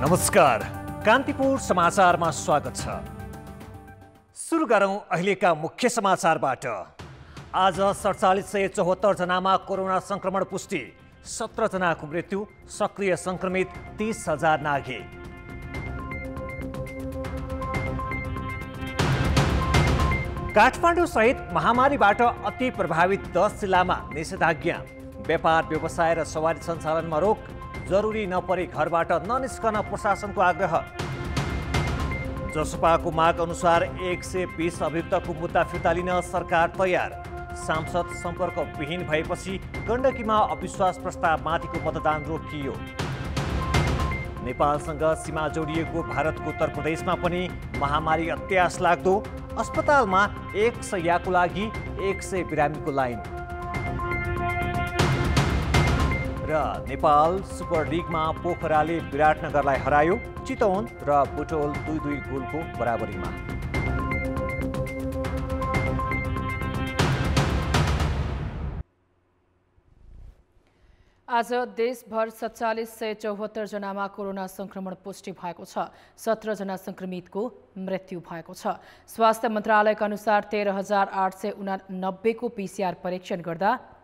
नमस्कार, कान्तिपुर समाचारमा स्वागत छ। सुरु गरौं अहिलेका मुख्य समाचारबाट। आज 4774 जनामा कोरोना संक्रमण पुष्टि, 17 जनाको मृत्यु, सक्रिय संक्रमित 30,000 नाघे। काठमाडौँ सहित महामारीबाट अति प्रभावित 10 जिल्लामा निषेधाज्ञा, व्यापार व्यवसाय र सवारी सञ्चालनमा रोक, जरुरी नपरे घरबाट ननिस्कन प्रशासनको आग्रह। जसपाको माग अनुसार 120 अभियुक्तको मुद्दा फिर्ता लिन सरकार तयार। सांसद सम्पर्क विहीन भएपछि गण्डकीमा अविश्वास प्रस्तावमाथिको मतदान रोकियो। नेपालसँग सीमा जोडिएको भारतको उत्तर प्रदेशमा पनि महामारी अत्यास लाग्दो, अस्पतालमा 100 याको लागि 100 बिरामीको लाइन। र नेपाल सुपर लिगमा पोखराले विराटनगरलाई हरायो, चितवन र बुटोल 2-2 गोलको बराबरीमा। आज देशभर 4774 जनामा कोरोना संक्रमण पुष्टि भएको छ। 17 जना संक्रमितको मृत्यु भएको छ। स्वास्थ्य मन्त्रालयका अनुसार 13,889 को PCR परीक्षण गर्दा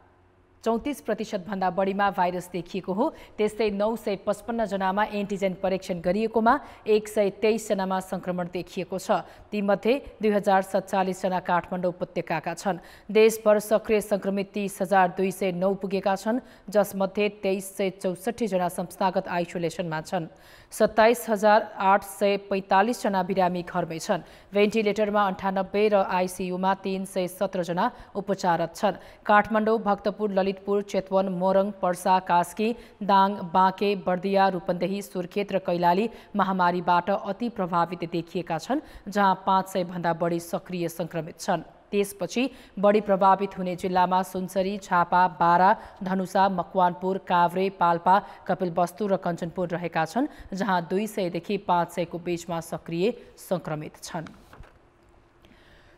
34% भन्दा बढीमा भाइरस देखिएको हो। त्यस्तै 955 जनामा एन्टिजेन परीक्षण गरिएकोमा 123 जनामा संक्रमण देखिएको छ। तीमध्ये 2047 जना काठमाडौँ उपत्यकाका छन्। देशभर सक्रिय संक्रमित 30,209 पुगेका छन्, जसमध्ये 2364 जना संस्थागत आइसोलेसनमा छन्। 27,845 जना बिरामी घरमै छन्। भेन्टिलेटरमा 98 र आइसियुमा 317 जना उपचाररत छन्। काठमाडौँ, भक्तपुर, ललितपुर, चितवन, मोरङ, पर्सा, कास्की, दाङ, बाँके, बर्दिया, रूपन्देही, सुर्खेत र कैलाली महामारीबाट अति प्रभावित देखिएका छन्, जहाँ 500 भन्दा बढी सक्रिय संक्रमित छन्। त्यसपछि बढी प्रभावित हुने जिल्लामा सुनसरी, झापा, बारा, धनुषा, मकवानपुर, काभ्रे, पाल्पा, कपिलवस्तु र कञ्चनपुर रहेका छन्, जहाँ 200 देखि 500 को बीचमा सक्रिय संक्रमित छन्।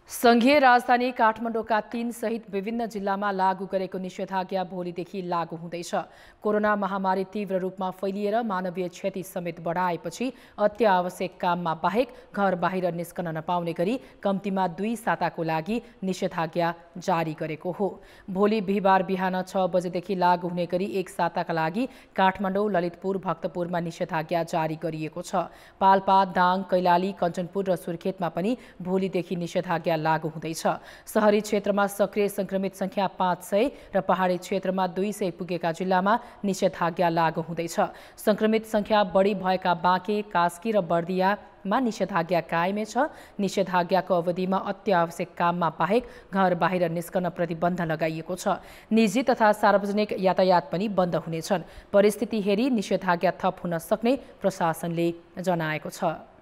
संघीय राजधानी काठमाडौँका 3 सहित विभिन्न जिल्लामा लागू गरेको निषेधाज्ञा भोलिदेखि लागू हुँदैछ। कोरोना महामारी तीव्र रूपमा फैलिएर मानवीय क्षति समेत बढाएपछि अत्यावश्यक काममा बाहेक घर बाहिर निस्कन नपाउने गरी कम्तीमा 2 साताको लागि निषेधाज्ञा जारी गरेको हो। भोलि बिहिबार बिहान 6 बजेदेखि लागू हुने गरी 1 साताका लागि काठमाडौँ, ललितपुर, भक्तपुरमा निषेधाज्ञा जारी गरिएको छ। पाल्पा, दाङ, कैलाली, कञ्चनपुर र सुर्खेतमा पनि भोलिदेखि निषेधाज्ञा लागू हुँदैछ। शहरी क्षेत्रमा सक्रिय संक्रमित संख्या 500 र पहाडी क्षेत्रमा 200 पुगेका जिल्लामा निषेधाज्ञा लागू हुँदैछ। संक्रमित संख्या बढी भएका बाँके, कास्की र बर्दियामा निषेधाज्ञा कायमै छ। निषेधाज्ञाको अवधिमा अत्यावश्यक काममा बाहेक घर बाहिर निस्कन प्रतिबन्ध लगाइएको छ। निजी तथा सार्वजनिक यातायात पनि बन्द हुनेछन्। परिस्थिति हेरी निषेधाज्ञा थप हुन सक्ने प्रशासनले जनाएको छ।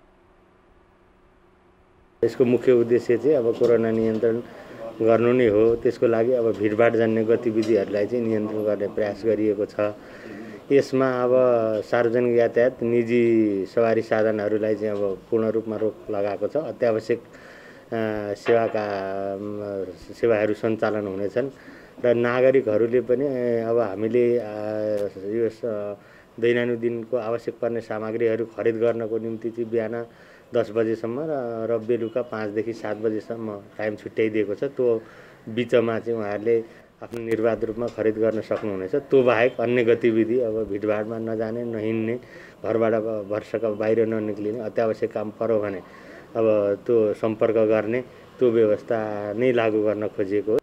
यसको मुख्य उद्देश्य चाहिँ अब कोरोना नियन्त्रण गर्नु नै हो। त्यसको लागि अब भिडभाड जन्य गतिविधिहरूलाई चाहिँ नियन्त्रण गर्ने प्रयास गरिएको छ। यसमा अब सार्वजनिक यातायात, निजी सवारी साधनहरूलाई चाहिँ अब पूर्ण रूपमा रोक लगाएको छ। अत्यावश्यक सेवाहरू सञ्चालन हुनेछन् र नागरिकहरूले पनि अब हामीले यो दैनन्दिनको आवश्यक पर्ने सामग्रीहरू खरिद गर्नको निम्ति चाहिँ बिहान 10 बजेसम्म र बेलुका 5 देखि 7 बजेसम्म टाइम छुट्याइदिएको छ। त्यो बिचमा चाहिँ उहाँहरूले आफ्नो निर्वाध रूपमा खरिद गर्न सक्नुहुनेछ। त्यो बाहेक अन्य गतिविधि अब भिडभाडमा नजाने, नहिँड्ने, घरबाट भरसक बाहिर ननिक्लिने, अत्यावश्यक काम पर्यो भने अब त्यो सम्पर्क गर्ने, त्यो व्यवस्था नै लागू गर्न खोजिएको हो।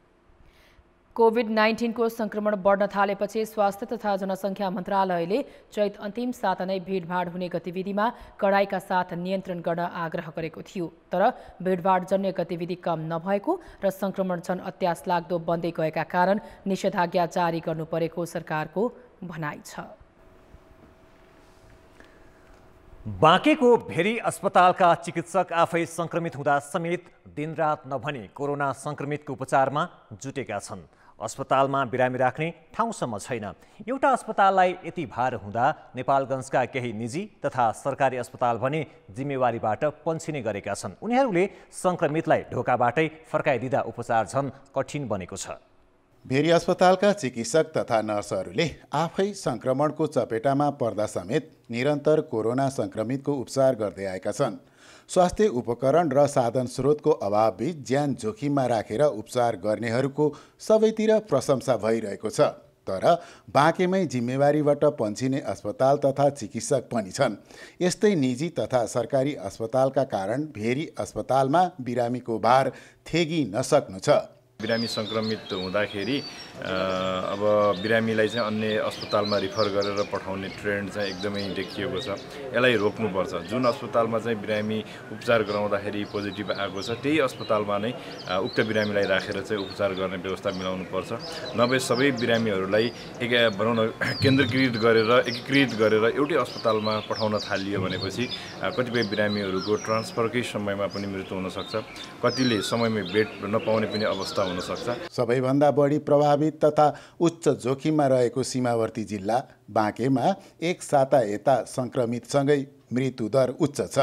कोभिड-19 को संक्रमण बढ्न थालेपछि स्वास्थ्य तथा जनसङ्ख्या मन्त्रालयले चैत अन्तिम साता नै भिडभाड हुने गतिविधिमा कडाइका साथ नियन्त्रण गर्न आग्रह गरेको थियो। तर भिडभाड जन्य गतिविधि कम नभएको र संक्रमण झन अत्यास लाग्दो बन्दै गएका कारण निषेधाज्ञा जारी गर्नु परेको सरकारको भनाइ छ। बाँकेको भेरी अस्पतालका चिकित्सक आफै संक्रमित हुँदा समेत दिनरात नभनी कोरोना संक्रमितको उपचारमा जुटेका छन्। अस्पतालमा बिरामी राख्ने ठाउँसम्म छैन। एउटा अस्पताललाई यति भार हुँदा नेपालगञ्जका केही निजी तथा सरकारी अस्पताल भने जिम्मेवारीबाट पन्छिने गरेका छन्। उनीहरूले संक्रमितलाई ढोकाबाटै फर्काइदिँदा उपचार झन कठिन बनेको छ। भेरी अस्पतालका चिकित्सक तथा नर्सहरूले आफै संक्रमणको चपेटामा पर्दा समेत निरन्तर कोरोना संक्रमितको उपचार गर्दै आएका छन्। स्वास्थ्य उपकरण र साधन स्रोतको अभावबीच ज्यान जोखिममा राखेर उपचार गर्नेहरूको सबैतिर प्रशंसा भइरहेको छ। तर बाँकेमै जिम्मेवारीबाट पन्छिने अस्पताल तथा चिकित्सक पनि छन्। यस्तै निजी तथा सरकारी अस्पतालका कारण भेरी अस्पतालमा बिरामीको भार थेगी नसक्नु छ। बिरामी संक्रमित हुँदाखेरि अब बिरामीलाई चाहिँ अन्य अस्पतालमा रिफर गरेर पठाउने ट्रेन्ड चाहिँ एकदमै देखिएको छ। यसलाई रोक्नुपर्छ। जुन अस्पतालमा चाहिँ बिरामी उपचार गराउँदाखेरि पोजिटिभ आएको छ त्यही अस्पतालमा नै उक्त बिरामीलाई राखेर चाहिँ उपचार गर्ने व्यवस्था मिलाउनुपर्छ। नभए सबै बिरामीहरूलाई भनौँ न एकीकृत गरेर एउटै अस्पतालमा पठाउन थालियो भनेपछि कतिपय बिरामीहरूको ट्रान्सफरकै समयमा पनि मृत्यु हुनसक्छ। कतिले समयमै बेड नपाउने पनि अवस्था हुन सक्छ। सबैभन्दा बढी प्रभावित तथा उच्च जोखिममा रहेको सीमावर्ती जिल्ला बाँकेमा एक साता यता संक्रमितसँगै मृत्यु दर उच्च छ।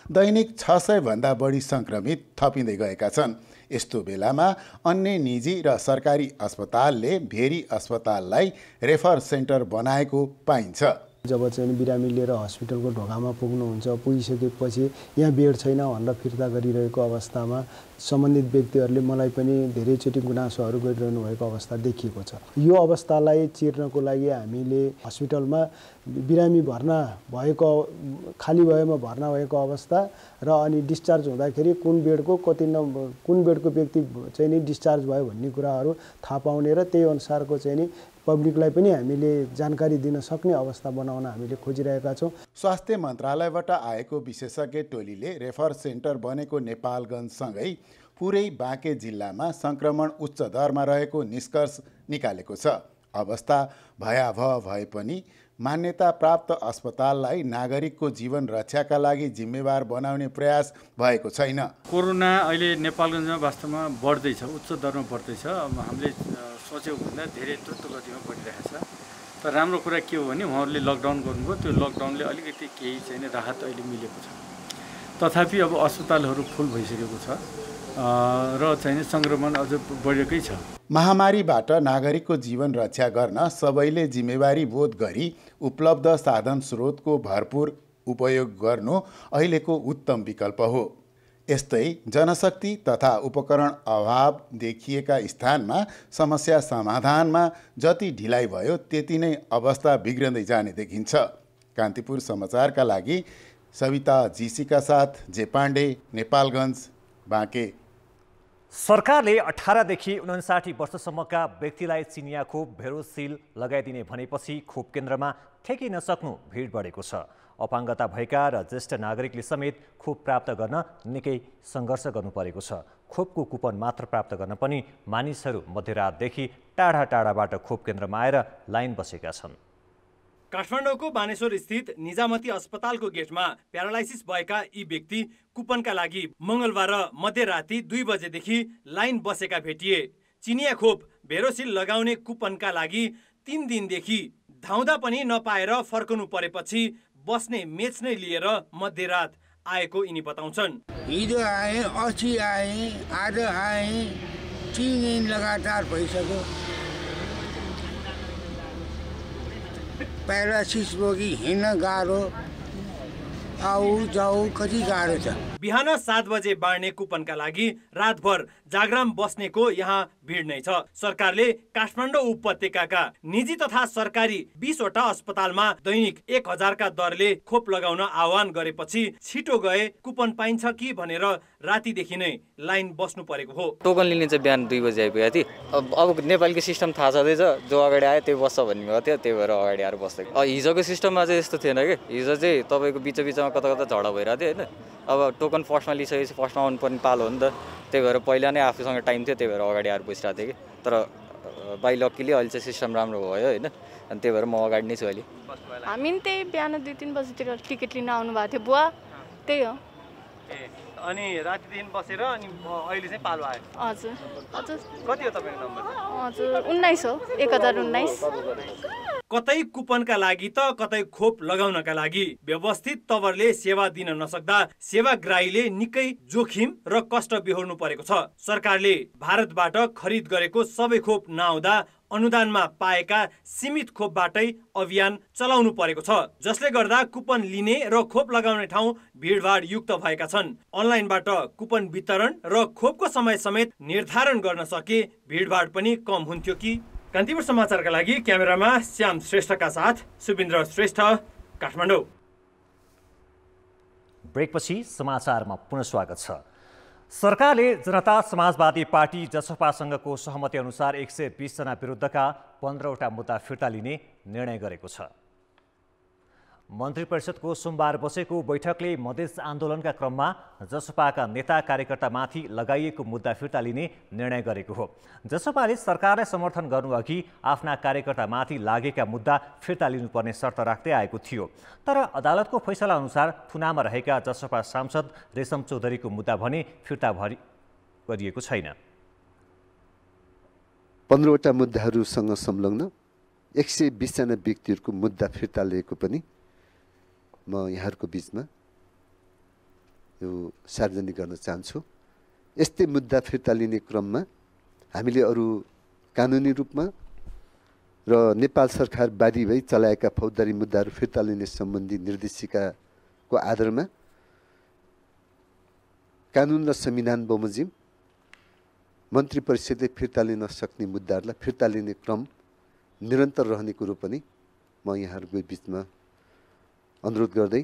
दैनिक 600 भन्दा बढी संक्रमित थपिँदै गएका छन्। यस्तो बेलामा अन्य निजी र सरकारी अस्पतालले भेरी अस्पताललाई रेफर सेन्टर बनाएको पाइन्छ। जब चाहिँ बिरामी लिएर हस्पिटलको ढोकामा पुग्नुहुन्छ, पुगिसकेपछि यहाँ बेड छैन भनेर फिर्ता गरिरहेको अवस्थामा सम्बन्धित व्यक्तिहरूले मलाई पनि धेरैचोटि गुनासोहरू गरिरहनु भएको अवस्था देखिएको छ। यो अवस्थालाई चिर्नको लागि हामीले हस्पिटलमा बिरामी भर्ना भएको खाली भएमा भर्ना भएको अवस्था र अनि डिस्चार्ज हुँदाखेरि कुन बेडको व्यक्ति चाहिँ नि डिस्चार्ज भयो भन्ने कुराहरू थाहा पाउने र त्यही अनुसारको चाहिँ नि पब्लिकलाई पनि हामीले जानकारी दिन सक्ने अवस्था बनाउन हामीले खोजिरहेका छौँ। स्वास्थ्य मन्त्रालयबाट आएको विशेषज्ञ टोलीले रेफर सेन्टर बनेको नेपालगञ्जसँगै पुरै बाँके जिल्लामा संक्रमण उच्च दरमा रहेको निष्कर्ष निकालेको छ। अवस्था भयावह भए पनि मान्यता प्राप्त अस्पताललाई नागरिकको जीवन रक्षाका लागि जिम्मेवार बनाउने प्रयास भएको छैन। कोरोना अहिले नेपालगञ्जमा वास्तवमा बढ्दैछ, उच्च दरमा बढ्दैछ। हामीले सोचेको भन्दा धेरै द्रुत गतिमा बढिरहेको छ। तर राम्रो कुरा के हो भने उहाँहरूले लकडाउन गर्नुभयो, त्यो लकडाउनले अलिकति केही चाहिँ राहत अहिले मिलेको छ। तथापि अब अस्पतालहरू फुल भइसकेको छ र चाहिँ संक्रमण अझ बढेकै छ। महामारीबाट नागरिकको जीवन रक्षा गर्न सबैले जिम्मेवारी बोध गरी उपलब्ध साधन स्रोतको भरपूर उपयोग गर्नु अहिलेको उत्तम विकल्प हो। यस्तै जनशक्ति तथा उपकरण अभाव देखिएका स्थानमा समस्या समाधानमा जति ढिलाइ भयो त्यति नै अवस्था बिग्रँदै जाने देखिन्छ। कान्तिपुर समाचारका लागि सविता जीसीका साथ जे पाण्डे, नेपालगञ्ज, बाँके। सरकारले 18 देखि 59 वर्षसम्मका व्यक्तिलाई चिनिया खोप भेरोसिल लगाइदिने भनेपछि खोप केन्द्रमा ठेकी नसक्नु भिड बढेको छ। अपाङ्गता भएका र ज्येष्ठ नागरिकले समेत खोप प्राप्त गर्न निकै सङ्घर्ष गर्नु परेको छ। खोपको कुपन मात्र प्राप्त गर्न पनि मानिसहरू मध्यरातदेखि टाढा टाढाबाट खोप केन्द्रमा आएर लाइन बसेका छन्। काठमाडौँको बानेश्वर स्थित निजामती अस्पतालको गेटमा प्यारालाइसिस भएका यी व्यक्ति कुपनका लागि मंगलबार मध्यराती 2 बजेदेखि लाइन बसेका भेटिए। चिनिया खोप भेरोसिल लगाउने कुपनका लागि 3 दिनदेखि धाउँदा पनि नपाएर फर्कनु परेपछि बस्ने मेच नै लिएर मध्यरात आएको यिनी बताउँछन्। हिजो आए, अस्ति आए, आज आए, 3 दिन लगातार भइसक्यो। प्यारालाइसिस रोगी हिँड्न गाह्रो, आऊ जाऊ कति गाह्रो छ। बिहान 7 बजे बाँड्ने कुपनका लागि रातभर जागराम बस्नेको यहाँ भिड नै छ। सरकारले काठमाडौँ उपत्यकाका निजी तथा सरकारी 20 वटा अस्पतालमा दैनिक 1000 का दरले खोप लगाउन आह्वान गरेपछि छिटो गए कुपन पाइन्छ कि भनेर रातिदेखि नै लाइन बस्नु परेको हो। टोकन लिने चाहिँ बिहान 2 बजे आइपुगेको थिएँ। अब नेपालको सिस्टम थाहा छँदैछ, जो अगाडि आयो त्यो बस्छ भन्ने भएको थियो, त्यही भएर अगाडि आएर बसेको। हिजोको सिस्टममा चाहिँ यस्तो थिएन कि, हिजो चाहिँ तपाईँको बिचमा कता कता झगडा भइरहेको थियो होइन। अब टोकन फर्स्टमा लिइसकेपछि फर्स्टमा आउनुपर्ने पालो हो नि त, त्यही भएर पहिला नै आफूसँग टाइम थियो, त्यही भएर अगाडि आएर बसिरहेको थिएँ कि। तर बाई लक्कीले अहिले चाहिँ सिस्टम राम्रो भयो होइन, अनि त्यही भएर म अगाडि नै छु अहिले। हामी नि त्यही बिहान 2-3 बजीतिर टिकट लिन आउनु भएको थियो बुवा, त्यही हो। अनि रातिदेखि बसेर अनि अहिले चाहिँ पालो आयो। हजुर हजुर। कति हो तपाईँको नम्बर? हजुर 19 हो, 1019। कतै कुपनका लागि त कतै खोप लगाउनका लागि। व्यवस्थित तवरले सेवा दिन नसक्दा सेवाग्राहीले निकै जोखिम र कष्ट बिहोर्नु परेको छ। सरकारले भारतबाट खरिद गरेको सबै खोप नआउँदा अनुदानमा पाएका सीमित खोपबाटै अभियान चलाउनु परेको छ, जसले गर्दा कुपन लिने र खोप लगाउने ठाउँ भिडभाड युक्त भएका छन्। अनलाइनबाट कुपन वितरण र खोपको समय समेत निर्धारण गर्न सके भिडभाड पनि कम हुन्थ्यो कि। कान्तिपुर समाचारका लागि क्यामेरामा श्याम श्रेष्ठका साथ सुबिन्द्र श्रेष्ठ, काठमाडौँ। ब्रेकपछि समाचारमा पुनः स्वागत छ। सरकारले जनता समाजवादी पार्टी जसपासँगको सहमति अनुसार 120 जना विरुद्धका 15वटा मुद्दा फिर्ता लिने निर्णय गरेको छ। मन्त्री परिषदको सोमबार बसेको बैठकले मधेस आन्दोलनका क्रममा जसपाका नेता कार्यकर्तामाथि लगाइएको मुद्दा फिर्ता लिने निर्णय गरेको हो। जसपाले सरकारलाई समर्थन गर्नुअघि आफ्ना कार्यकर्तामाथि लागेका मुद्दा फिर्ता लिनुपर्ने शर्त राख्दै आएको थियो, तर अदालतको फैसला अनुसार थुनामा रहेका जसपा सांसद रेशम चौधरीको मुद्दा भने फिर्ता गरिएको छैन। 15वटा मुद्दाहरूसँग संलग्न 120 जना व्यक्तिहरूको मुद्दा फिर्ता लिएको पनि म यहाँहरूको बिचमा यो सार्वजनिक गर्न चाहन्छु। यस्तै मुद्दा फिर्ता लिने क्रममा हामीले अरू कानुनी रूपमा र नेपाल सरकार बारी भई चलाएका फौजदारी मुद्दाहरू फिर्ता लिने सम्बन्धी निर्देशिकाको आधारमा कानुन र संविधान बमोजिम मन्त्री परिषदले फिर्ता लिन सक्ने मुद्दाहरूलाई फिर्ता लिने क्रम निरन्तर रहने कुरो पनि म यहाँहरूको बिचमा अनुरोध गर्दै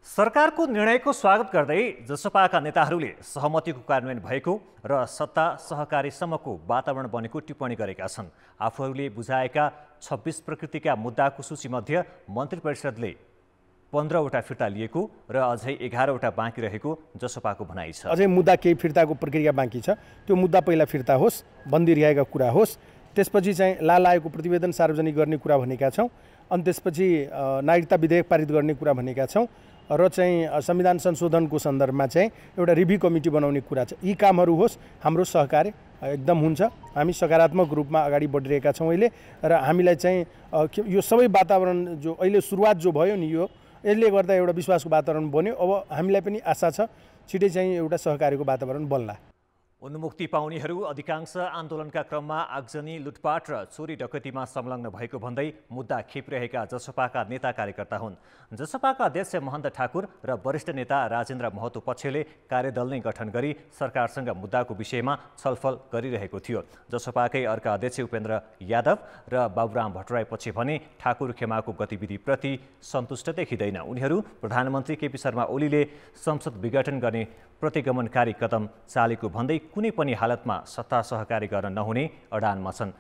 सरकारको निर्णयको स्वागत गर्दै जसपाका नेताहरूले सहमतिको कार्यान्वयन भएको र सत्ता सहकारीसम्मको वातावरण बनेको टिप्पणी गरेका छन्। आफूहरूले बुझाएका 26 प्रकृतिका मुद्दाको सूचीमध्ये मन्त्री परिषदले 15वटा फिर्ता लिएको र अझै 11वटा बाँकी रहेको जसपाको भनाइ छ। अझै मुद्दा केही फिर्ताको प्रक्रिया बाँकी छ, त्यो मुद्दा पहिला फिर्ता होस्, बन्दी रिहाएका कुरा होस्, त्यसपछि चाहिँ लागेको प्रतिवेदन सार्वजनिक गर्ने कुरा भनेका छौँ, अनि त्यसपछि नागरिकता विधेयक पारित गर्ने कुरा भनेका छौँ र चाहिँ संविधान संशोधनको सन्दर्भमा चाहिँ एउटा रिभ्यू कमिटी बनाउने कुरा छ। यी कामहरू होस्, हाम्रो सहकार्य एकदम हुन्छ। हामी सकारात्मक रूपमा अगाडि बढिरहेका छौँ अहिले, र हामीलाई चाहिँ यो सबै वातावरण जो अहिले सुरुवात जो भयो नि, यो यसले गर्दा एउटा विश्वासको वातावरण बन्यो। अब हामीलाई पनि आशा छ छिटै चाहिँ एउटा सहकार्यको वातावरण बन्ला। उन्मुक्ति पाउनेहरू अधिकांश आन्दोलनका क्रममा आगजनी, लुटपाट र चोरी डकैतीमा संलग्न भएको भन्दै मुद्दा खेपिरहेका जसपाका नेता कार्यकर्ता हुन्। जसपाका अध्यक्ष महन्त ठाकुर र वरिष्ठ नेता राजेन्द्र महतो पक्षले कार्यदल नै गठन गरी सरकारसँग मुद्दाको विषयमा छलफल गरिरहेको थियो। जसपाकै अर्का अध्यक्ष उपेन्द्र यादव र बाबुराम भट्टराई पक्ष भने ठाकुर खेमाको गतिविधिप्रति सन्तुष्ट देखिँदैन। उनीहरू प्रधानमन्त्री केपी शर्मा ओलीले संसद विघटन गर्ने प्रतिगमनकारी कदम चालेको भन्दै कुनै पनि हालतमा सत्ता सहकारी गर्न नहुने अडानमा छन्।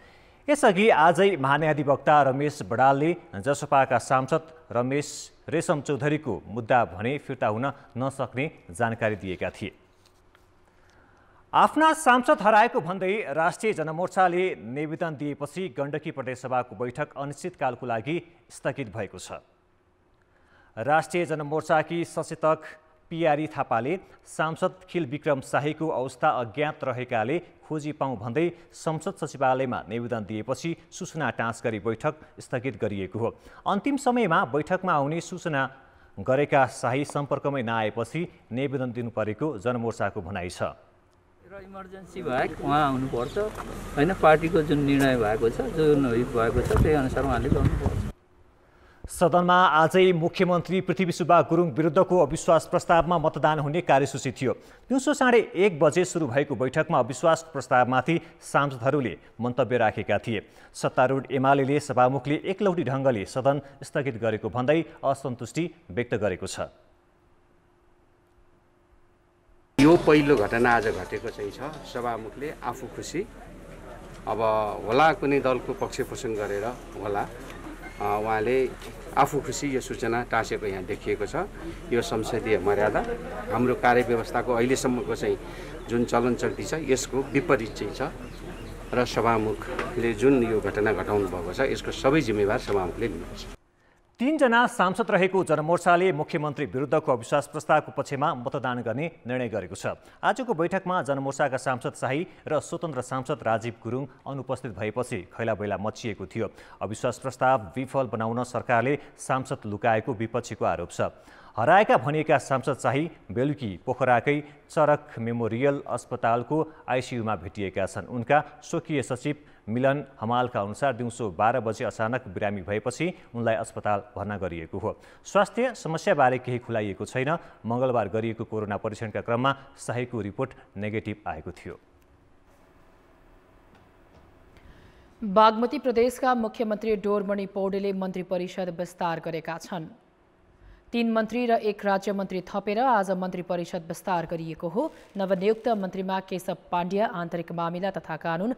यसअघि आजै महान्यायाधिवक्ता रमेश बडालले जसपाका सांसद रमेश रेशम चौधरीको मुद्दा भने फिर्ता हुन नसक्ने जानकारी दिएका थिए। आफ्ना सांसद हराएको भन्दै राष्ट्रिय जनमोर्चाले निवेदन दिएपछि गण्डकी प्रदेशसभाको बैठक अनिश्चितकालको लागि स्थगित भएको छ। राष्ट्रिय जनमोर्चाकी सचेतक पिआरी थापाले सांसद खिल विक्रम शाहीको अवस्था अज्ञात रहेकाले खोजी पाऊँ भन्दै संसद सचिवालयमा निवेदन दिएपछि सूचना टाँच गरी बैठक स्थगित गरिएको हो। अन्तिम समयमा बैठकमा आउने सूचना गरेका शाही सम्पर्कमै नआएपछि निवेदन दिनु परेको जनमोर्चाको भनाइ छ। र इमर्जेन्सी भएको उहाँ आउनुपर्छ होइन, पार्टीको जुन निर्णय भएको छ, जुन भएको छ त्यही अनुसार उहाँले गर्नुपर्छ। सदनमा आजै मुख्यमन्त्री पृथ्वी सुब्बा गुरुङ विरुद्धको अविश्वास प्रस्तावमा मतदान हुने कार्यसूची थियो। दिउँसो 1:30 बजे सुरु भएको बैठकमा अविश्वास प्रस्तावमाथि सांसदहरूले मन्तव्य राखेका थिए। सत्तारूढ एमाले सभामुखले एकलौटी ढङ्गले सदन स्थगित गरेको भन्दै असन्तुष्टि व्यक्त गरेको छ। यो पहिलो घटना आज घटेको चाहिँ छ। सभामुखले आफू खुसी, अब होला कुनै दलको पक्षपोषण गरेर होला उहाँले आफू खुसी यो सूचना टाँसेको यहाँ देखिएको छ। यो संसदीय मर्यादा, हाम्रो कार्यव्यवस्थाको अहिलेसम्मको चाहिँ जुन चलन चल्ती छ यसको विपरीत चाहिँ छ र सभामुखले जुन यो घटना घटाउनु भएको छ यसको सबै जिम्मेवार सभामुखले लिनुपर्छ। तीनजना सांसद रहेको जनमोर्चाले मुख्यमन्त्री विरुद्धको अविश्वास प्रस्तावको पक्षमा मतदान गर्ने निर्णय गरेको छ। आजको बैठकमा जनमोर्चाका सांसद शाही र स्वतन्त्र सांसद राजीव गुरुङ अनुपस्थित भएपछि खैलाबैला मचिएको थियो। अविश्वास प्रस्ताव विफल बनाउन सरकारले सांसद लुकाएको विपक्षीको आरोप छ। हराएका भनिएका सांसद शाही बेलुकी पोखराकै चरक मेमोरियल अस्पतालको आइसियुमा भेटिएका छन्। उनका स्वकीय सचिव मिलन हमालका अनुसार दिउँसो 12 बजे अचानक बिरामी भएपछि उनलाई अस्पताल भर्ना गरिएको हो। स्वास्थ्य समस्याबारे केही खुलाइएको छैन। मङ्गलबार गरिएको कोरोना परीक्षणका क्रममा शाहीको रिपोर्ट नेगेटिभ आएको थियो। बागमती प्रदेशका मुख्यमन्त्री डोरमणि पौडेलले मन्त्री परिषद विस्तार गरेका छन्। 3 मन्त्री र 1 राज्य मन्त्री थपेर आज मन्त्री परिषद विस्तार गरिएको हो। नवनियुक्त मन्त्रीमा केशव पाण्ड्या आन्तरिक मामिला तथा कानुन,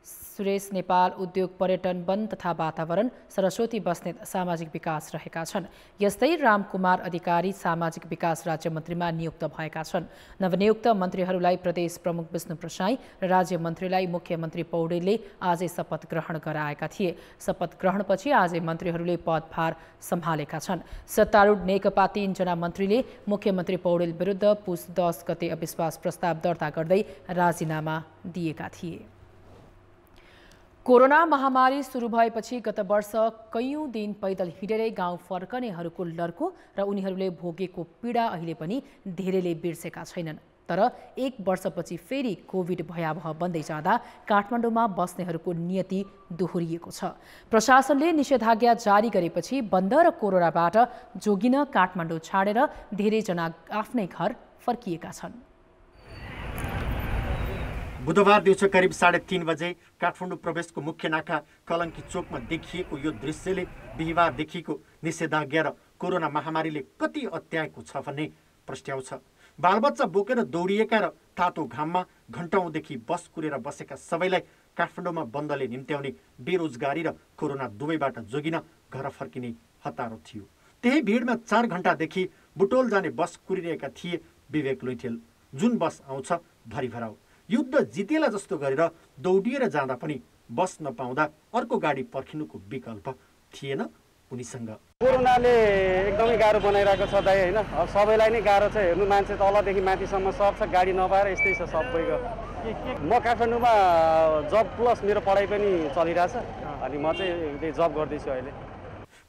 सुरेश नेपाल उद्योग पर्यटन वन तथा वातावरण, सरस्वती बस्नेत सामाजिक विकास रहेका छन्। यस्तै रामकुमार अधिकारी सामाजिक विकास राज्य मन्त्रीमा नियुक्त भएका छन्। नवनियुक्त मन्त्रीहरूलाई प्रदेश प्रमुख विष्णु प्रसाई र राज्य मन्त्रीलाई मुख्यमन्त्री पौडेलले आजै शपथ ग्रहण गराएका थिए। शपथ ग्रहणपछि आजै मन्त्रीहरूले पदभार सम्हालेका छन्। सत्तारूढ नेकपा 3 जना मन्त्रीले मुख्यमन्त्री पौडेल विरुद्ध पुस 10 गते अविश्वास प्रस्ताव दर्ता गर्दै राजीनामा दिएका थिए। कोरोना महामारी सुरु भएपछि गत वर्ष कैयौं दिन पैदल हिँडेरै गाउँ फर्कनेहरूको लर्को र उनीहरूले भोगेको पीडा अहिले पनि धेरैले बिर्सेका छैनन्। तर 1 वर्षपछि फेरि कोभिड भयावह बन्दै जाँदा काठमाडौँमा बस्नेहरूको नियति दोहोरिएको छ। प्रशासनले निषेधाज्ञा जारी गरेपछि बन्द र कोरोनाबाट जोगिन काठमाडौँ छाडेर धेरैजना आफ्नै घर फर्किएका छन्। बुधबार दिउँसो करिब 3:30 बजे काठमाडौँ प्रवेशको मुख्य नाका कलङ्की चोकमा देखिएको यो दृश्यले बिहिबारदेखिको निषेधाज्ञा र कोरोना महामारीले कति अत्याएको छ भन्ने प्रस्ट्याउँछ। बालबच्चा बोकेर दौडिएका र तातो घाममा घण्टौँदेखि बस कुरेर बसेका सबैलाई काठमाडौँमा बन्दले निम्त्याउने बेरोजगारी र कोरोना दुवैबाट जोगिन घर फर्किने हतारो थियो। त्यही भिडमा 4 घण्टादेखि बुटोल जाने बस कुरिरहेका थिए विवेक लुइटेल। जुन बस आउँछ भरिभराउ। युद्ध जितेला जस्तो गरेर दौडिएर जाँदा पनि बस नपाउँदा अर्को गाडी पर्खिनुको विकल्प थिएन उनीसँग। कोरोनाले एकदमै गाह्रो बनाइरहेको छ दाइ होइन। सबैलाई नै गाह्रो छ। हेर्नु मान्छे तलदेखि माथिसम्म सर्छ, गाडी नपाएर यस्तै छ सबैको। म काठमाडौँमा जब प्लस मेरो पढाइ पनि चलिरहेछ अनि म चाहिँ जब गर्दैछु अहिले।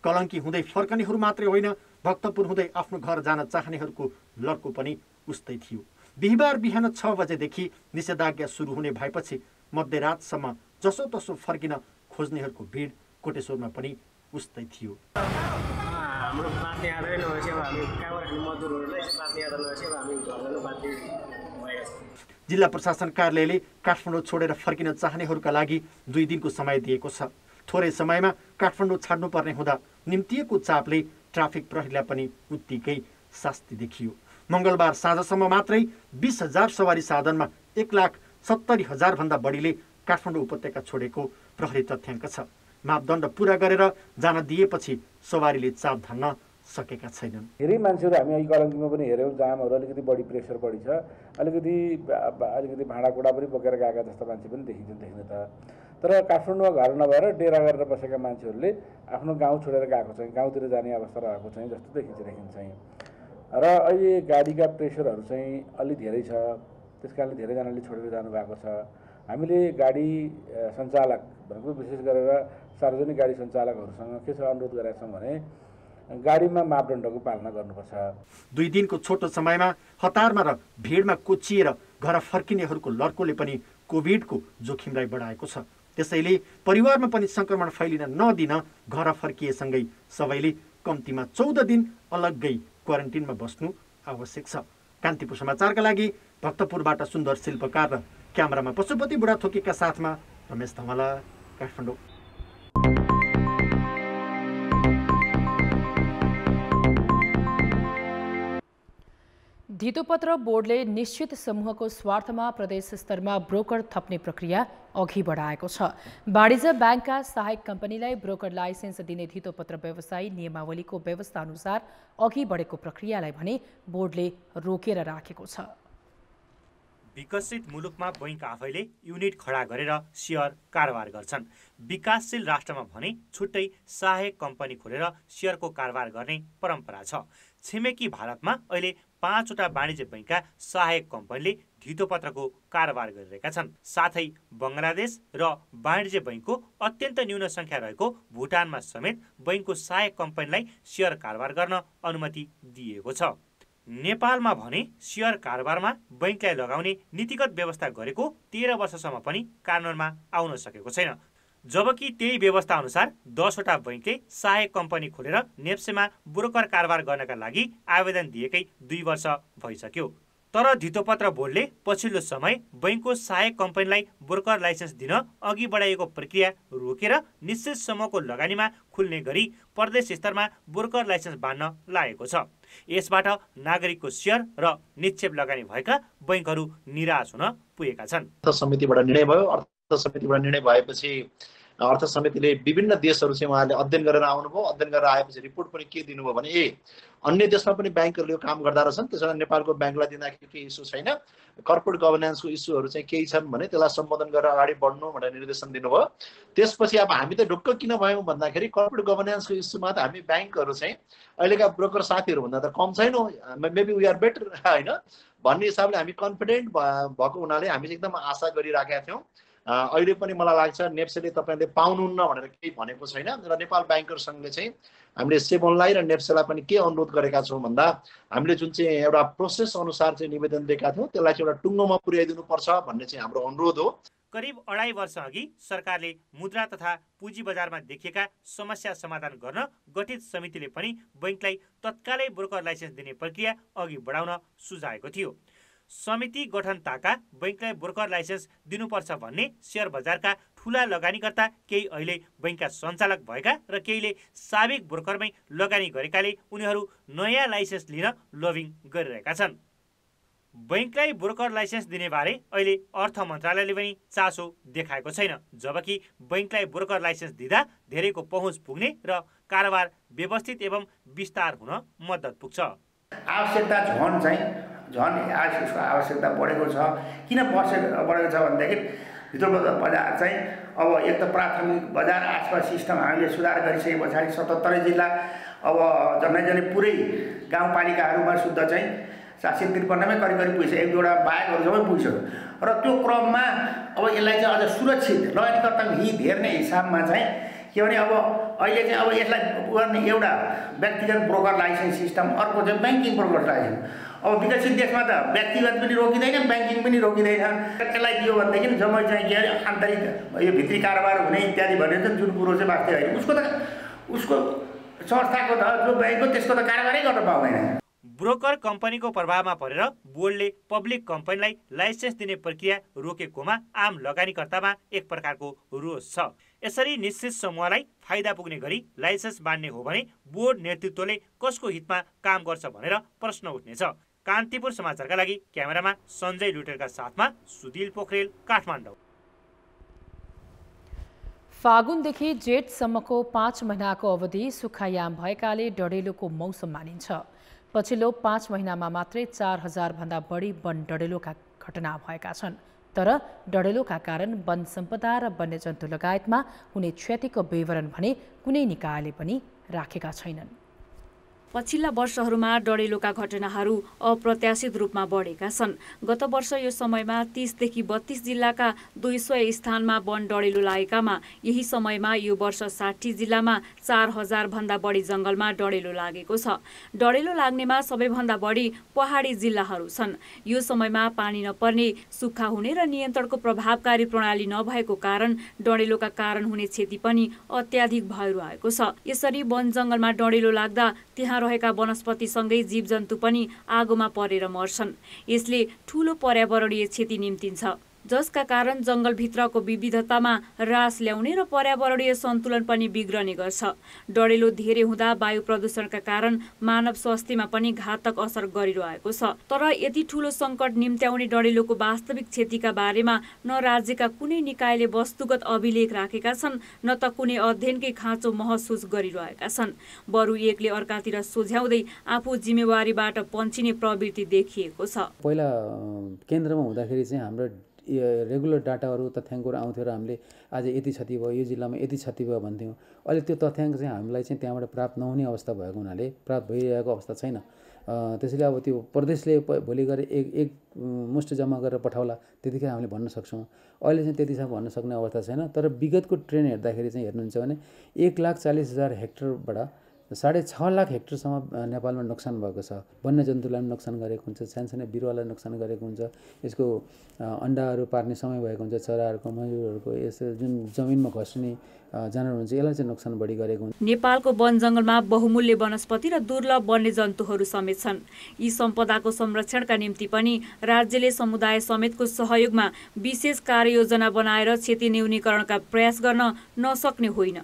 कलङ्की हुँदै फर्कनेहरू मात्रै होइन, भक्तपुर हुँदै आफ्नो घर जान चाहनेहरूको लड्को पनि उस्तै थियो। बिहिबार बिहान 6 बजेदेखि निषेधाज्ञा सुरु हुने भएपछि मध्यरातसम्म जसोतसो फर्किन खोज्नेहरूको भिड कोटेश्वरमा पनि उस्तै थियो। हाम्रो बाँच्ने आधारै नभएपछि अब हामी कहाँबाट हामी मजदुरहरूलाई बाँच्ने आधार नभएपछि अब हामी घर जानु बाध्य भएका छौँ। जिल्ला प्रशासन कार्यालयले काठमाडौँ छोडेर फर्किन चाहनेहरूका लागि 2 दिनको समय दिएको छ। थोरै समयमा काठमाडौँ छाड्नुपर्ने हुँदा निम्तिएको चापले ट्राफिक प्रहरीलाई पनि उत्तिकै शास्ति देखियो। मङ्गलबार साँझसम्म मात्रै 20,000 सवारी साधनमा 1,70,000 भन्दा बढीले काठमाडौँ उपत्यका छोडेको प्रहरी तथ्याङ्क छ। मापदण्ड पुरा गरेर जान दिएपछि सवारीले चाप धान्न सकेका छैनन्। धेरै मान्छेहरू हामी अहिले कलङ्कीमा पनि हेऱ्यौँ, जामहरू अलिकति बढी प्रेसर बढी छ। अलिकति भाँडाकुँडा पनि बोकेर गएका जस्ता मान्छे पनि देखिन त। तर काठमाडौँमा घर नभएर डेरा गरेर बसेका मान्छेहरूले आफ्नो गाउँ छोडेर गएको चाहिँ गाउँतिर जाने अवस्था रहेको चाहिँ जस्तो देखिन्छ। र अहिले गाडीका प्रेसरहरू चाहिँ अलि धेरै छ, त्यस कारणले धेरैजनाले छोडेर जानुभएको छ। हामीले गाडी सञ्चालक भनेको विशेष गरेर सार्वजनिक गाडी सञ्चालकहरूसँग के छ अनुरोध गरेका छौँ भने गाडीमा मापदण्डको पालना गर्नुपर्छ। 2 दिनको छोटो समयमा हतारमा र भिडमा कोचिएर घर फर्किनेहरूको लड्कोले पनि कोभिडको जोखिमलाई बढाएको छ। त्यसैले परिवारमा पनि सङ्क्रमण फैलिन नदिन घर फर्किएसँगै सबैले कम्तीमा 14 दिन अलग्गै क्वारेन्टिनमा बस्नु आवश्यक छ। कान्तिपुर समाचारका लागि भक्तपुरबाट सुन्दर शिल्पकार र क्यामेरामा पशुपति बुढाथोकीका साथमा रमेश धमला, काठमाडौँ। धितोपत्र बोर्डले निश्चित समूहको स्वार्थमा प्रदेश स्तरमा ब्रोकर थप्ने प्रक्रिया अघि बढाएको छ। वाणिज्य ब्याङ्कका सहायक कम्पनीलाई ब्रोकर लाइसेन्स दिने धितोपत्र व्यवसायी नियमावलीको व्यवस्था अनुसार अघि बढेको प्रक्रियालाई भने बोर्डले रोकेर राखेको छ। विकसित मुलुकमा बैंक आफैले युनिट खडा गरेर सेयर कारोबार गर्छन्। विकासशील राष्ट्रमा भने छुट्टै सहायक कम्पनी खोलेर सेयरको कारोबार गर्ने परम्परा छ। छिमेकी भारतमा अहिले 5वटा वाणिज्य बैंकका सहायक कम्पनीले धितोपत्रको कारोबार गरिरहेका छन्। साथै बङ्गलादेश र वाणिज्य बैंकको अत्यन्त न्यून संख्या रहेको भुटानमा समेत बैंकको सहायक कम्पनीलाई सेयर कारोबार गर्न अनुमति दिएको छ। नेपालमा भने सेयर कारोबारमा बैंकलाई लगाउने नीतिगत व्यवस्था गरेको 13 वर्षसम्म पनि कानुनमा आउन सकेको छैन। जबकि त्यही व्यवस्था अनुसार 10वटा बैंकले सहायक कम्पनी खोलेर नेप्सेमा ब्रोकर कारोबार गर्नका लागि आवेदन दिएकै 2 वर्ष भइसक्यो। तर धितोपत्र बोर्डले पछिल्लो समय बैंकको सहायक कम्पनीलाई ब्रोकर लाइसेन्स दिन अघि बढाइएको प्रक्रिया रोकेर निश्चित समूहको लगानीमा खुल्ने गरी प्रदेश स्तरमा ब्रोकर लाइसेन्स बाँड्न लागेको छ। यसबाट नागरिकको सेयर र निक्षेप लगानी भएका बैंकहरू निराश हुन पुगेका छन्। अर्थ समितिबाट निर्णय भयो। अर्थ समितिबाट निर्णय भएपछि अर्थ समितिले विभिन्न देशहरू चाहिँ उहाँले अध्ययन गरेर आउनुभयो। अध्ययन गरेर आएपछि रिपोर्ट पनि के दिनुभयो भने अन्य देशमा पनि ब्याङ्कहरूले यो काम गर्दा रहेछन्, त्यसमा नेपालको ब्याङ्कलाई दिँदाखेरि केही इस्यु छैन, कर्पोरेट गभर्नेन्सको इस्युहरू चाहिँ केही छन् भने त्यसलाई सम्बोधन गरेर अगाडि बढ्नु भनेर निर्देशन दिनुभयो। त्यसपछि अब हामी त ढुक्क किन भयौँ भन्दाखेरि कर्पोरेट गभर्नेन्सको इस्युमा त हामी ब्याङ्कहरू चाहिँ अहिलेका ब्रोकर साथीहरूभन्दा त कम छैनौँ, मेबी वी आर बेटर होइन भन्ने हिसाबले हामी कन्फिडेन्ट भएको हुनाले हामी एकदम आशा गरिराखेका थियौँ। अहिले पनि मलाई लाग्छ नेप्सेले तपाईँले पाउनुहुन्न भनेर केही भनेको छैन र नेपाल ब्याङ्कर सङ्घले चाहिँ हामीले सेबोनलाई र नेप्सेलाई पनि के अनुरोध गरेका छौँ भन्दा हामीले जुन चाहिँ एउटा प्रोसेस अनुसार चाहिँ निवेदन दिएका थियौँ त्यसलाई चाहिँ एउटा टुङ्गोमा पुर्याइदिनुपर्छ भन्ने चाहिँ हाम्रो अनुरोध हो। करिब 2.5 वर्ष अघि सरकारले मुद्रा तथा पुँजी बजारमा देखिएका समस्या समाधान गर्न गठित समितिले पनि बैंकलाई तत्कालै ब्रोकर लाइसेन्स दिने प्रक्रिया अघि बढाउन सुझाएको थियो। समिति गठन ताका बैंकलाई ब्रोकर लाइसेन्स दिनुपर्छ भन्ने सेयर बजारका ठूला लगानीकर्ता केही अहिले बैंकका सञ्चालक भएका र केहीले साबिक ब्रोकरमै लगानी गरेकाले उनीहरू नयाँ लाइसेन्स लिन लबिङ गरिरहेका छन्। बैंकलाई ब्रोकर लाइसेन्स दिने बारे अहिले अर्थ मन्त्रालयले पनि चासो देखाएको छैन, जबकि बैंकलाई ब्रोकर लाइसेन्स दिँदा धेरैको पहुँच पुग्ने र कारोबार व्यवस्थित एवं विस्तार हुन मद्दत पुग्छ। आवश्यकता झन् यसको आवश्यकता बढेको छ। किन बढेको छ भनेदेखि भित्र बजार चाहिँ अब एक त प्राथमिक बजार आसपास सिस्टम हामीले सुधार गरिसके पछाडि 77 जिल्ला अब झन्डै पुरै गाउँपालिकाहरूमा शुद्ध चाहिँ 753मै करिब पुगिसक्यो, 1-2वटा बाहेकहरू सबै पुगिसक्यो र त्यो क्रममा अब यसलाई चाहिँ अझ सुरक्षित लगानीकर्ताको हित हेर्ने हिसाबमा चाहिँ के भने अब अहिले चाहिँ अब यसलाई गर्ने एउटा व्यक्तिगत ब्रोकर लाइसेन्स सिस्टम, अर्को चाहिँ ब्याङ्किङ ब्रोकर लाइसेन्स। अब विकसित देशमा त व्यक्तिगत पनि रोकिँदैन, ब्याङ्किङ पनि रोकिँदैन। यसलाई दियो भनेदेखि जम्मै चाहिँ के अरे आन्तरिक यो भित्री कारोबार हुने इत्यादि भनेर चाहिँ जुन कुरो चाहिँ वास्तव होइन उसको संस्थाको त जो ब्याङ्कको त्यसको त कारोबारै गर्न पाउँदैन। ब्रोकर कम्पनीको प्रभावमा परेर बोर्डले पब्लिक कम्पनीलाई लाइसेन्स दिने प्रक्रिया रोकेकोमा आम लगानीकर्तामा एक प्रकारको रोष छ। यसरी निश्चित समूहलाई फाइदा पुग्ने गरी लाइसेन्स बाँड्ने हो भने बोर्ड नेतृत्वले कसको हितमा काम गर्छ भनेर प्रश्न उठ्नेछ। कान्तिपुर समाचारका लागि क्यामेरामा सञ्जय लुटेरका साथमा सुदिल पोखरेल, काठमाडौँ। फागुनदेखि जेठसम्मको 5 महिनाको अवधि सुक्खायाम भएकाले डढेलोको मौसम मानिन्छ। पछिल्लो 5 महिनामा मात्रै 4000 भन्दा बढी वन डढेलोका घटना भएका छन्। तर डढेलोका कारण वन सम्पदा र वन्यजन्तु लगायतमा हुने क्षतिको विवरण भने कुनै निकायले पनि राखेका छैनन्। पछिल्ला वर्षहरूमा डढेलोका घटनाहरू अप्रत्याशित रूपमा बढेका छन्। गत वर्ष यो समयमा 30 देखि 32 जिल्लाका 200 स्थानमा वन डढेलो लागेकामा यही समयमा यो वर्ष 60 जिल्लामा 4000 भन्दा बढी जंगलमा डढेलो लागेको छ। डढेलो लाग्नेमा सबैभन्दा बढी पहाडी जिल्लाहरू छन्। यो समयमा पानी नपर्ने, सुक्खा हुने र नियन्त्रणको प्रभावकारी प्रणाली नभएको कारण डढेलोका कारण हुने क्षति पनि अत्याधिक भइरहेको छ। यसरी वन जंगलमा डढेलो लाग्दा त्यहाँ रहेका वनस्पतिसँगै जीवजन्तु पनि आगोमा परेर मर्छन्। यसले ठूलो पर्यावरणीय क्षति निम्तिन्छ। जसका कारण जङ्गलभित्रको विविधतामा ह्रास ल्याउने र पर्यावरणीय सन्तुलन पनि बिग्रने गर्छ। डढेलो धेरै हुँदा वायु प्रदूषणका कारण मानव स्वास्थ्यमा पनि घातक असर गरिरहेको छ। तर यति ठूलो सङ्कट निम्त्याउने डढेलोको वास्तविक क्षतिका बारेमा न राज्यका कुनै निकायले वस्तुगत अभिलेख राखेका छन् न त कुनै अध्ययनकै खाँचो महसुस गरिरहेका छन्। बरु एकले अर्कातिर सोझ्याउँदै आफू जिम्मेवारीबाट पन्छिने प्रवृत्ति देखिएको छ। पहिला केन्द्रमा हुँदाखेरि चाहिँ हाम्रो रेगुलर डाटाहरू तथ्याङ्कहरू आउँथ्यो र हामीले आज यति क्षति भयो, यो जिल्लामा यति क्षति भयो भन्थ्यौँ। अहिले त्यो तथ्याङ्क चाहिँ हामीलाई चाहिँ त्यहाँबाट प्राप्त नहुने अवस्था भएको हुनाले प्राप्त भइरहेको अवस्था छैन। त्यसैले अब त्यो प्रदेशले भोलि गएर एक मुष्ट जम्मा गरेर पठाउला त्यतिखेर हामीले भन्न सक्छौँ। अहिले चाहिँ त्यतिसम्म भन्न सक्ने अवस्था छैन। तर विगतको ट्रेन्ड हेर्दाखेरि चाहिँ हेर्नुहुन्छ भने 1,40,000 हेक्टरबाट 6.5 लाख हेक्टरसम्म नेपालमा नोक्सान भएको छ। वन्यजन्तुलाई पनि नोक्सान गरेको हुन्छ, सानसानो बिरुवालाई नोक्सान गरेको हुन्छ, यसको अन्डाहरू पार्ने समय भएको हुन्छ, चराहरूको मजुरहरूको यस्तो जुन जमिनमा खस्ने जनावर हुन्छ यसलाई चाहिँ नोक्सान बढी गरेको हुन्छ। नेपालको वन जङ्गलमा बहुमूल्य वनस्पति र दुर्लभ वन्यजन्तुहरू समेत छन्। यी सम्पदाको संरक्षणका निम्ति पनि राज्यले समुदाय समेतको सहयोगमा विशेष कार्ययोजना बनाएर क्षति न्यूनीकरणका प्रयास गर्न नसक्ने होइन।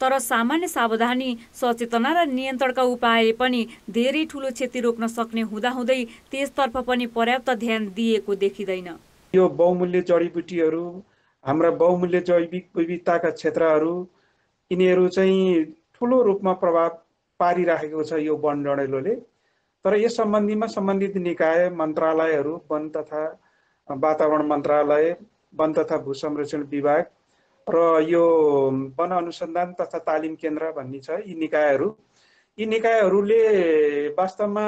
तर सामान्य सावधानी, सचेतना र नियन्त्रणका उपायले पनि धेरै ठूलो क्षति रोक्न सक्ने हुँदाहुँदै त्यसतर्फ पनि पर्याप्त ध्यान दिएको देखिँदैन। यो बहुमूल्य जडीबुटीहरू, हाम्रा बहुमूल्य जैविक विविधताका क्षेत्रहरू, यिनीहरू चाहिँ ठुलो रूपमा प्रभाव पारिराखेको छ यो वन डढेलोले। तर यस सम्बन्धीमा सम्बन्धित निकाय, मन्त्रालयहरू, वन तथा वातावरण मन्त्रालय, वन तथा भू संरक्षण विभाग र यो वन अनुसन्धान तथा तालिम केन्द्र भन्ने छ, यी निकायहरूले वास्तवमा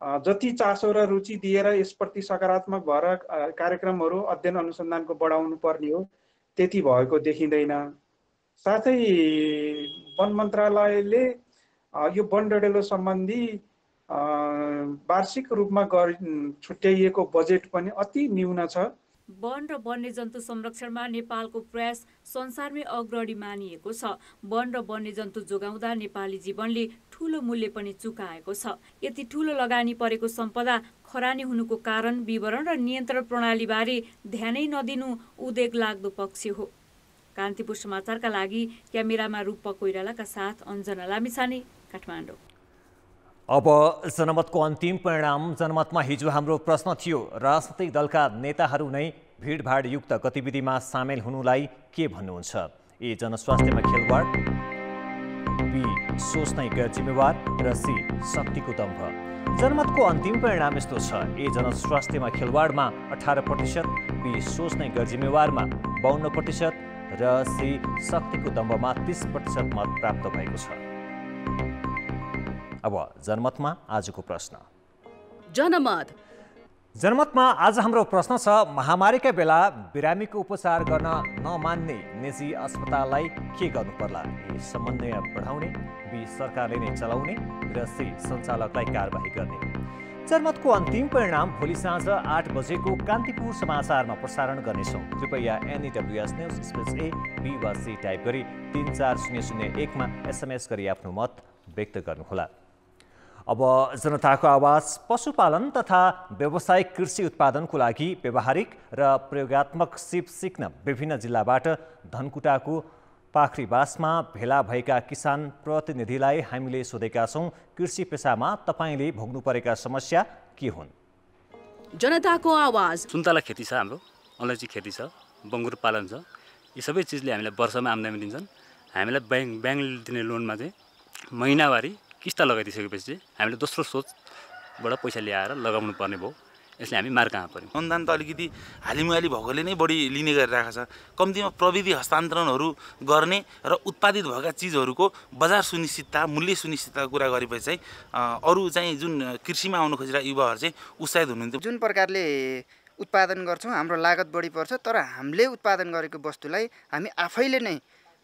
जति चासो र रुचि दिएर यसप्रति सकारात्मक भएर कार्यक्रमहरू अध्ययन अनुसन्धानको बढाउनु पर्ने हो, त्यति भएको देखिँदैन। साथै वन मन्त्रालयले यो वन डढेलो सम्बन्धी वार्षिक रूपमा छुट्याइएको बजेट पनि अति न्यून छ। वन र वन्यजन्तु संरक्षणमा नेपालको प्रयास संसारमै अग्रणी मानिएको छ। वन र वन्यजन्तु जोगाउँदा नेपाली जीवनले ठूलो मूल्य पनि चुकाएको छ। यति ठूलो लगानी परेको सम्पदा खरानी हुनुको कारण विवरण र नियन्त्रण प्रणालीबारे ध्यानै नदिनु उदेक लाग्दो पक्ष हो। कान्तिपुर समाचारका लागि क्यामेरामा रूपा कोइरालाका साथ अञ्जना लामिछाने, काठमाडौँ। अब जनमतको अन्तिम परिणाम। जनमतमा हिजो हाम्रो प्रश्न थियो, राजनैतिक दलका नेताहरू नै भिडभाडयुक्त गतिविधिमा सामेल हुनुलाई के भन्नुहुन्छ? ए, जनस्वास्थ्यमा खेलवाड, बी, सोच नै गैर जिम्मेवार र सी, शक्तिको दम्भ। जनमतको अन्तिम परिणाम यस्तो छ, ए जनस्वास्थ्यमा खेलवाडमा 18%, बी सोच नै गैर जिम्मेवारमा 52% र सी शक्तिको दम्भमा 30% मत प्राप्त भएको छ। अब जनमतमा आजको प्रश्न। जनमतमा आज हाम्रो प्रश्न छ, महामारीका बेला बिरामीको उपचार गर्न नमान्ने निजी अस्पताललाई के गर्नु पर्ला? ए, समन्वय बढाउने, बी सरकारले नै चलाउने र सी सञ्चालकलाई कारबाही गर्ने। जनमतको अन्तिम परिणाम भोलि साँझ 8 बजेको कान्तिपुर समाचारमा प्रसारण गर्नेछौँ। कृपया NEWS news space A, B वा C टाइप गरी 34001 मा SMS गरी आफ्नो मत व्यक्त गर्नुहोला। अब जनताको आवाज। पशुपालन तथा व्यावसायिक कृषि उत्पादनको लागि व्यावहारिक र प्रयोगात्मक सिप सिक्न विभिन्न जिल्लाबाट धनकुटाको पाखरीबासमा भेला भएका किसान प्रतिनिधिलाई हामीले सोधेका छौँ, कृषि पेसामा तपाईँले भोग्नु परेका समस्या के हुन्? जनताको आवाज। सुन्तला खेती छ, हाम्रो अलैँची खेती छ, बङ्गुर पालन छ। यी सबै चिजले हामीलाई वर्षमा आम्दानी दिन्छन्। हामीलाई ब्याङ्कले दिने लोनमा चाहिँ महिनावारी किस्ता लगाइदिइसकेपछि चाहिँ हामीले दोस्रो सोचबाट पैसा ल्याएर लगाउनु पर्ने भयो। यसले हामी मार कहाँ पर्यौँ। अनुदान त अलिकति हालिमुहाली भएकोले नै बढी लिने गरिरहेको छ। कम्तीमा प्रविधि हस्तान्तरणहरू गर्ने र उत्पादित भएका चिजहरूको बजार सुनिश्चितता, मूल्य सुनिश्चितताको कुरा गरेपछि चाहिँ अरू चाहिँ जुन कृषिमा आउनु खोजिरहेका युवाहरू चाहिँ उत्साहित हुनुहुन्थ्यो। जुन प्रकारले उत्पादन गर्छौँ हाम्रो लागत बढी पर्छ, तर हामीले उत्पादन गरेको वस्तुलाई हामी आफैले नै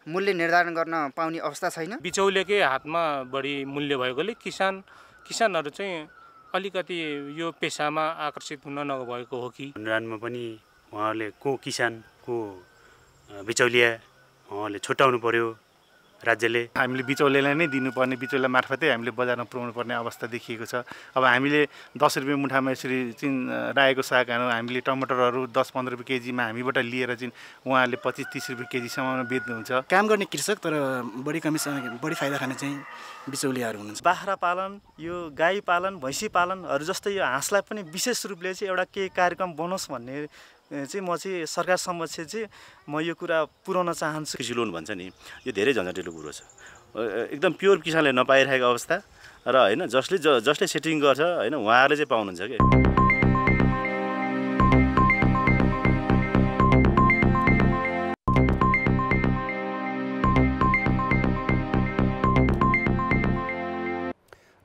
मूल्य निर्धारण गर्न पाउने अवस्था छैन। बिचौलियाकै हातमा बढी मूल्य भएकोले किसानहरू चाहिँ अलिकति यो पेसामा आकर्षित हुन नभएको हो कि? अनुदानमा पनि उहाँहरूले को किसान को बिचौलिया उहाँहरूले छुट्याउनु पर्यो राज्यले हामीले बिचौलेलाई नै दिनुपर्ने, बिचौला मार्फतै हामीले बजारमा पुर्याउनु पर्ने अवस्था देखिएको छ। अब हामीले 10 रुपियाँ मुठामा यसरी रायोको साग हामीले टमाटरहरू 10-15 रुपियाँ केजीमा हामीबाट लिएर उहाँहरूले 25-30 रुपियाँ केजीसम्म बेच्नुहुन्छ। काम गर्ने कृषक तर बढी कमिसन बढी फाइदा खाने चाहिँ बिचौलियाहरू हुनुहुन्छ। बाख्रा पालन, यो गाई पालन, भैँसी पालनहरू जस्तै यो हाँसलाई पनि विशेष रूपले चाहिँ एउटा केही कार्यक्रम बनोस् भन्ने चाहिँ म चाहिँ सरकार समक्ष चाहिँ म यो कुरा पुर्याउन चाहन्छु। कृषि लोन भन्छ नि, यो धेरै झन्झटिलो कुरो छ। एकदम प्योर किसानले नपाइरहेको अवस्था र होइन जसले सेटिङ गर्छ होइन उहाँहरूले चाहिँ पाउनुहुन्छ कि।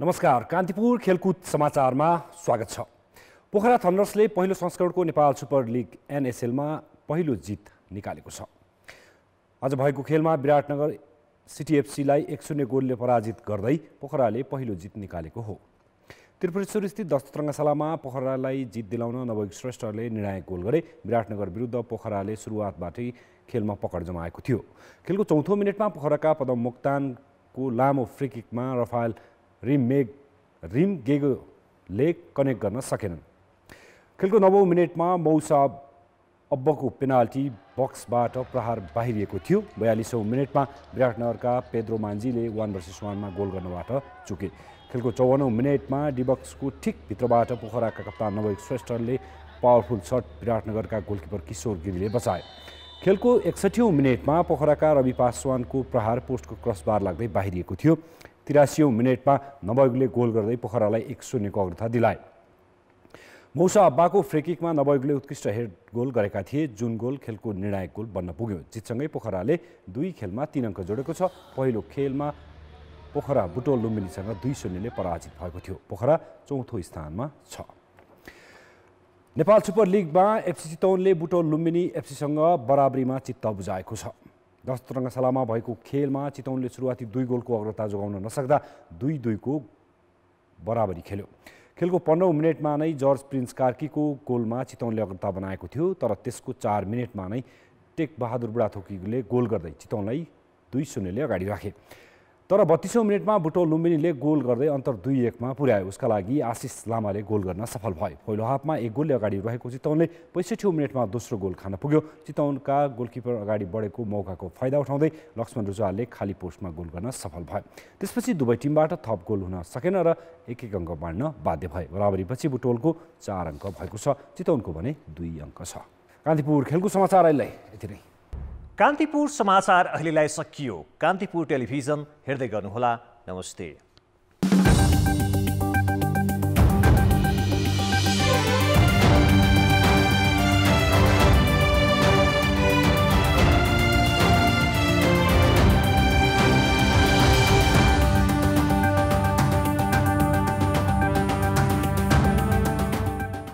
नमस्कार, कान्तिपुर खेलकुद समाचारमा स्वागत छ। पोखरा थन्डर्सले पहिलो संस्करणको नेपाल सुपर लिग NSLमा पहिलो जित निकालेको छ। आज भएको खेलमा विराटनगर CTFCलाई 1-0 गोलले पराजित गर्दै पोखराले पहिलो जित निकालेको हो। त्रिपुरेश्वर स्थित 10 रङ्गशालामा पोखरालाई जित दिलाउन नवयुग श्रेष्ठले निर्णायक गोल गरे। विराटनगर विरुद्ध पोखराले सुरुवातबाटै खेलमा पकड जमाएको थियो। खेलको 4औं मिनेटमा पोखराका पदम मोक्तानको लामो फ्री किकमा रफायल रिमगेगोले कनेक्ट गर्न सकेनन्। खेलको 9औं मिनेटमा मौसा अब्बको पेनाल्टी बक्सबाट प्रहार बाहिरिएको थियो। 42औं मिनेटमा विराटनगरका पेद्रो मान्जीले 1 vs 1 मा गोल गर्नबाट चुके। खेलको 54औं मिनेटमा डिबक्सको ठिक भित्रबाट पोखराका कप्तान नवयुग श्रेष्ठले पावरफुल शट विराटनगरका गोलकिपर किशोर गिरीले बचाए। खेलको 61औं मिनेटमा पोखराका रवि पासवानको प्रहार पोस्टको क्रसबार लाग्दै बाहिरिएको थियो। 83औं मिनेटमा नवयुगले गोल गर्दै पोखरालाई 1-0 को अग्रता दिलाए। मौसा अब्बाको फ्रीकिकमा नवयुगले उत्कृष्ट हेड गोल गरेका थिए, जुन गोल खेलको निर्णायक गोल बन्न पुग्यो। जितसँगै पोखराले 2 खेलमा 3 अङ्क जोडेको छ। पहिलो खेलमा पोखरा बुटोल लुम्बिनीसँग 2-0 ले पराजित भएको थियो। पोखरा 4औं स्थानमा छ। नेपाल सुपर लिगमा FC चितवनले बुटोल लुम्बिनी FCसँग बराबरीमा चित्त बुझाएको छ। 10 रङ्गशालामा भएको खेलमा चितवनले सुरुवाती 2 गोलको अग्रता जोगाउन नसक्दा 2-2 को बराबरी खेल्यो। खेलको 15औं मिनेटमा नै जर्ज प्रिन्स कार्कीको गोलमा चितवनले अग्रता बनाएको थियो, तर त्यसको 4 मिनेटमा नै टेक बहादुर बुढाथोकीले गोल गर्दै चितवनलाई 2-0 ले अगाडि राखे। तर 32औं मिनेटमा बुटोल लुम्बिनीले गोल गर्दै अन्तर 2-1 मा पुर्यायो। उसका लागि आशिष लामाले गोल गर्न सफल भए। पहिलो हाफमा 1 गोलले अगाडि रहेको चितवनले 65औं मिनेटमा दोस्रो गोल खान पुग्यो। चितवनका गोलकिपर अगाडि बढेको मौकाको फाइदा उठाउँदै लक्ष्मण रुजालले खाली पोस्टमा गोल गर्न सफल भए। त्यसपछि दुवै टिमबाट थप गोल हुन सकेन र 1-1 अङ्क बाँड्न बाध्य भए। बराबरीपछि बुटोलको 4 अङ्क भएको छ, चितवनको भने 2 अङ्क छ। कान्तिपुर खेलकुद समाचार अहिले यति नै। कान्तिपुर समाचार अहिलेलाई सकियो। कान्तिपुर टेलिभिजन हेर्दै गर्नुहोला। नमस्ते।